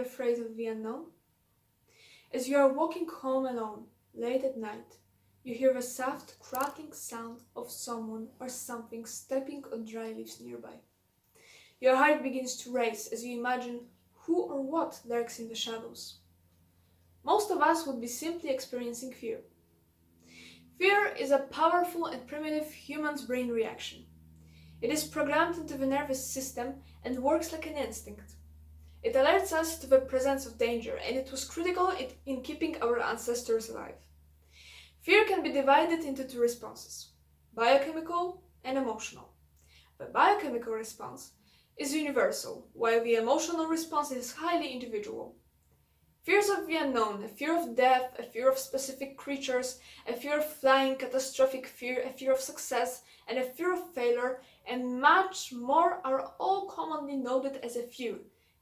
Afraid of the unknown? As you are walking home alone, late at night, you hear the soft, crackling sound of someone or something stepping on dry leaves nearby. Your heart begins to race as you imagine who or what lurks in the shadows. Most of us would be simply experiencing fear. Fear is a powerful and primitive human's brain reaction. It is programmed into the nervous system and works like an instinct. It alerts us to the presence of danger, and it was critical in keeping our ancestors alive. Fear can be divided into two responses: biochemical and emotional. The biochemical response is universal, while the emotional response is highly individual. Fears of the unknown, a fear of death, a fear of specific creatures, a fear of flying, catastrophic fear, a fear of success, and a fear of failure, and much more are all commonly noted as a fear,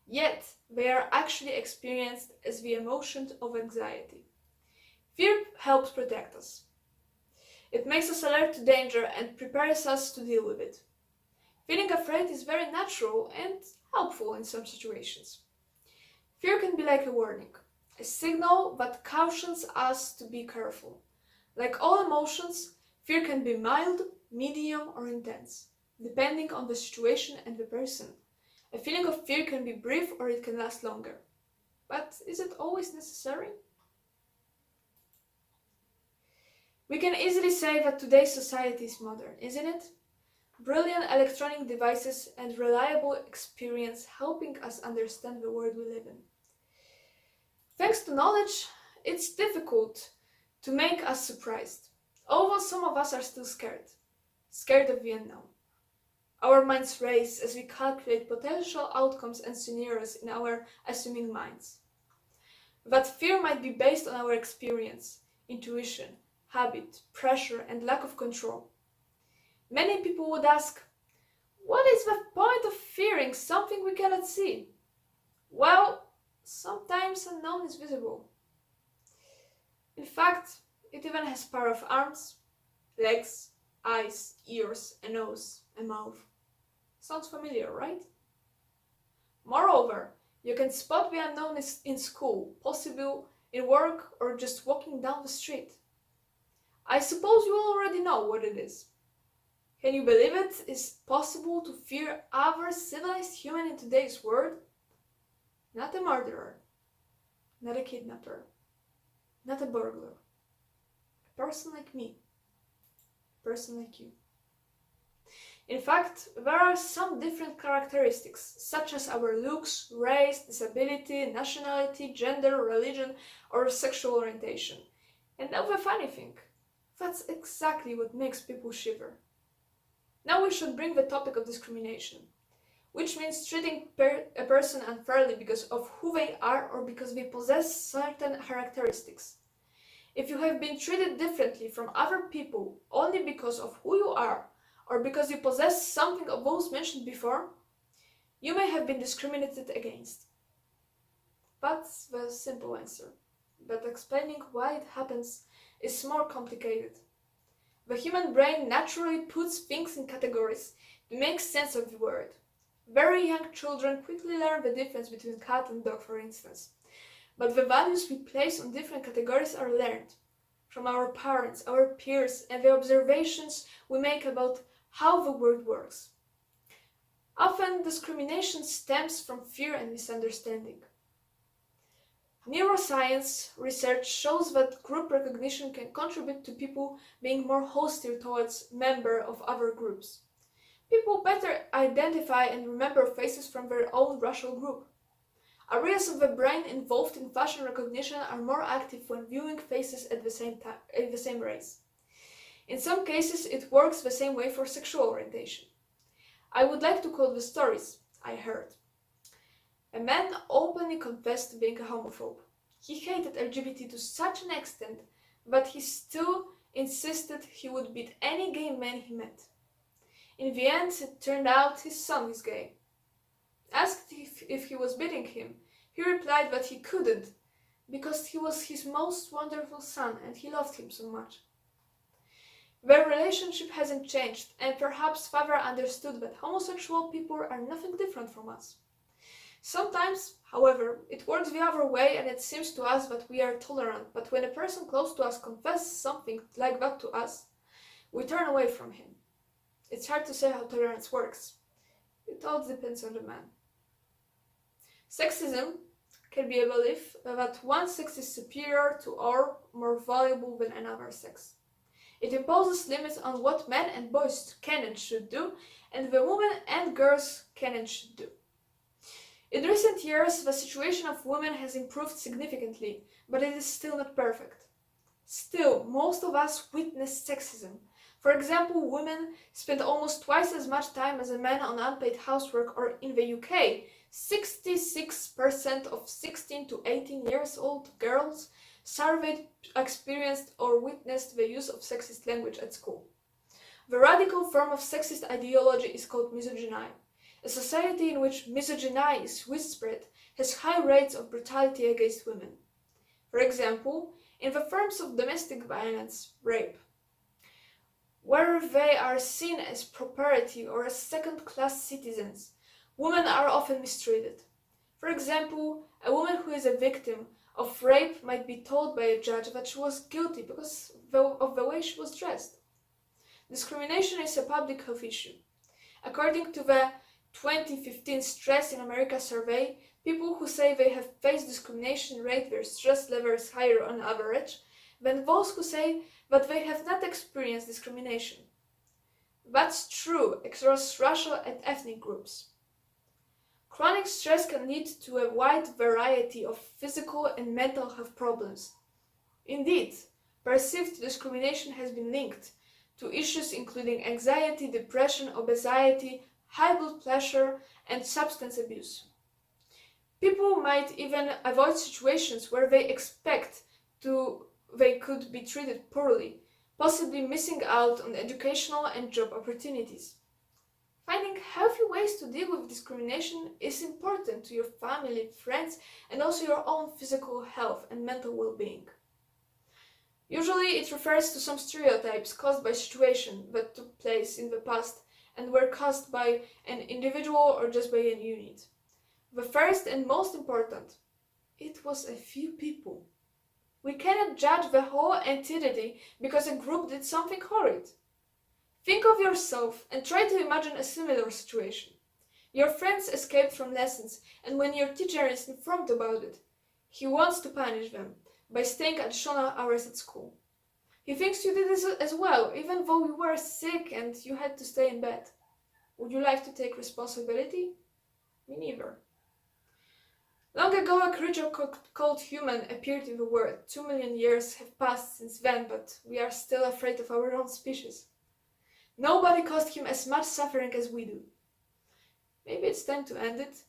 yet they are actually experienced as the emotion of anxiety. Fear helps protect us. It makes us alert to danger and prepares us to deal with it. Feeling afraid is very natural and helpful in some situations. Fear can be like a warning, a signal that cautions us to be careful. Like all emotions, fear can be mild, medium, or intense, depending on the situation and the person. A feeling of fear can be brief or it can last longer. But is it always necessary? We can easily say that today's society is modern, isn't it? Brilliant electronic devices and reliable experience helping us understand the world we live in. Thanks to knowledge, it's difficult to make us surprised, although some of us are still scared of the unknown. Our minds race as we calculate potential outcomes and scenarios in our assuming minds. That fear might be based on our experience, intuition, habit, pressure, and lack of control. Many people would ask, what is the point of fearing something we cannot see? Well, sometimes unknown is visible. In fact, it even has pair of arms, legs, eyes, ears, a nose, a mouth. Sounds familiar, right? Moreover, you can spot the unknown in school, possible in work, or just walking down the street. I suppose you already know what it is. Can you believe it is possible to fear other civilized human in today's world? Not a murderer, not a kidnapper, not a burglar. A person like me, a person like you. In fact, there are some different characteristics, such as our looks, race, disability, nationality, gender, religion, or sexual orientation. And now the funny thing, that's exactly what makes people shiver. Now we should bring the topic of discrimination, which means treating a person unfairly because of who they are or because they possess certain characteristics. If you have been treated differently from other people only because of who you are or because you possess something of those mentioned before, you may have been discriminated against. That's the simple answer, but explaining why it happens is more complicated. The human brain naturally puts things in categories to make sense of the world. Very young children quickly learn the difference between cat and dog, for instance. But the values we place on different categories are learned from our parents, our peers, and the observations we make about how the world works. Often, discrimination stems from fear and misunderstanding. Neuroscience research shows that group recognition can contribute to people being more hostile towards members of other groups. People better identify and remember faces from their own racial group. Areas of the brain involved in facial recognition are more active when viewing faces at the same race. In some cases, it works the same way for sexual orientation. I would like to quote the stories I heard. A man openly confessed to being a homophobe. He hated LGBT to such an extent that he still insisted he would beat any gay man he met. In the end, it turned out his son is gay. Asked if he was beating him, he replied that he couldn't, because he was his most wonderful son and he loved him so much. Their relationship hasn't changed, and perhaps father understood that homosexual people are nothing different from us. Sometimes, however, it works the other way and it seems to us that we are tolerant, but when a person close to us confesses something like that to us, we turn away from him. It's hard to say how tolerance works. It all depends on the man. Sexism can be a belief that one sex is superior to or more valuable than another sex. It imposes limits on what men and boys can and should do, and the women and girls can and should do. In recent years, the situation of women has improved significantly, but it is still not perfect. Still, most of us witness sexism. For example, women spend almost twice as much time as a man on unpaid housework, or in the UK, 66% of 16 to 18 years old girls surveyed experienced or witnessed the use of sexist language at school. The radical form of sexist ideology is called misogyny. A society in which misogyny is widespread has high rates of brutality against women. For example, in the forms of domestic violence, rape, where they are seen as property or as second-class citizens, women are often mistreated. For example, a woman who is a victim of rape might be told by a judge that she was guilty because of the way she was dressed. Discrimination is a public health issue. According to the 2015 Stress in America survey, people who say they have faced discrimination rate their stress levels higher on average than those who say that they have not experienced discrimination. That's true across racial and ethnic groups. Chronic stress can lead to a wide variety of physical and mental health problems. Indeed, perceived discrimination has been linked to issues including anxiety, depression, obesity, high blood pressure, and substance abuse. People might even avoid situations where they expect they could be treated poorly, possibly missing out on educational and job opportunities. Finding healthy ways to deal with discrimination is important to your family, friends, and also your own physical health and mental well-being. Usually it refers to some stereotypes caused by situations that took place in the past and were caused by an individual or just by a unit. The first and most important, it was a few people. We cannot judge the whole entity because a group did something horrid. Think of yourself and try to imagine a similar situation. Your friends escaped from lessons, and when your teacher is informed about it, he wants to punish them by staying additional hours at school. He thinks you did this as well, even though you were sick and you had to stay in bed. Would you like to take responsibility? Me neither. Long ago, a creature called human appeared in the world. 2 million years have passed since then, but we are still afraid of our own species. Nobody caused him as much suffering as we do. Maybe it's time to end it.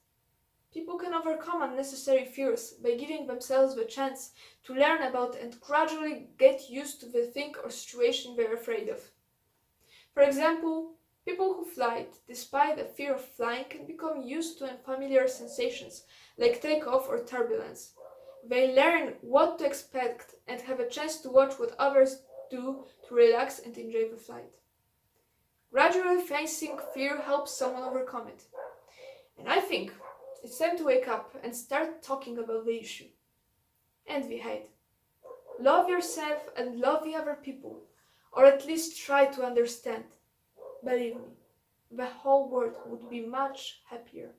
People can overcome unnecessary fears by giving themselves the chance to learn about and gradually get used to the thing or situation they're afraid of. For example, people who fly, despite a fear of flying, can become used to unfamiliar sensations like takeoff or turbulence. They learn what to expect and have a chance to watch what others do to relax and enjoy the flight. Gradually facing fear helps someone overcome it. And I think it's time to wake up and start talking about the issue. And the hate. Love yourself and love the other people, or at least try to understand. Believe me, the whole world would be much happier.